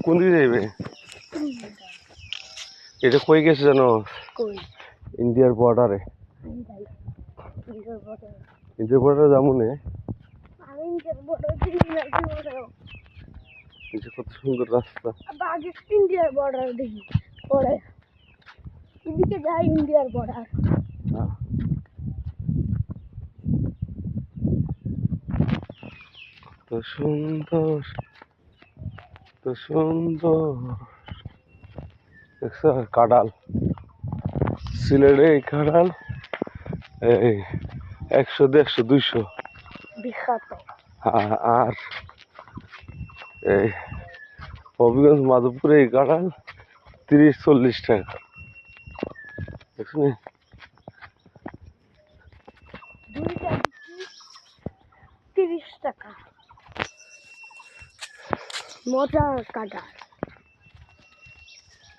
কোন দিকে যাইবে? এটা কই গেছে জানো? ইন্ডিয়ার বর্ডারে। ইন্ডিয়ার বর্ডারে যাবো না। কত সুন্দর রাস্তা। ইন্ডিয়ার বর্ডার দেখি পরে এদিকে যাই ইন্ডিয়ার বর্ডার। তো সুন্দর, তো সুন্দর। দেখছো কাঁঠাল, সিলেটে এই কাঁঠাল এই 100, 150, 200 বিখ্যাত। আর এই হবিগঞ্জ মাধবপুরে এই কাঁঠাল 30-40 টাকা। দেখছো? 30 টাকা। মজার কাঁঠাল।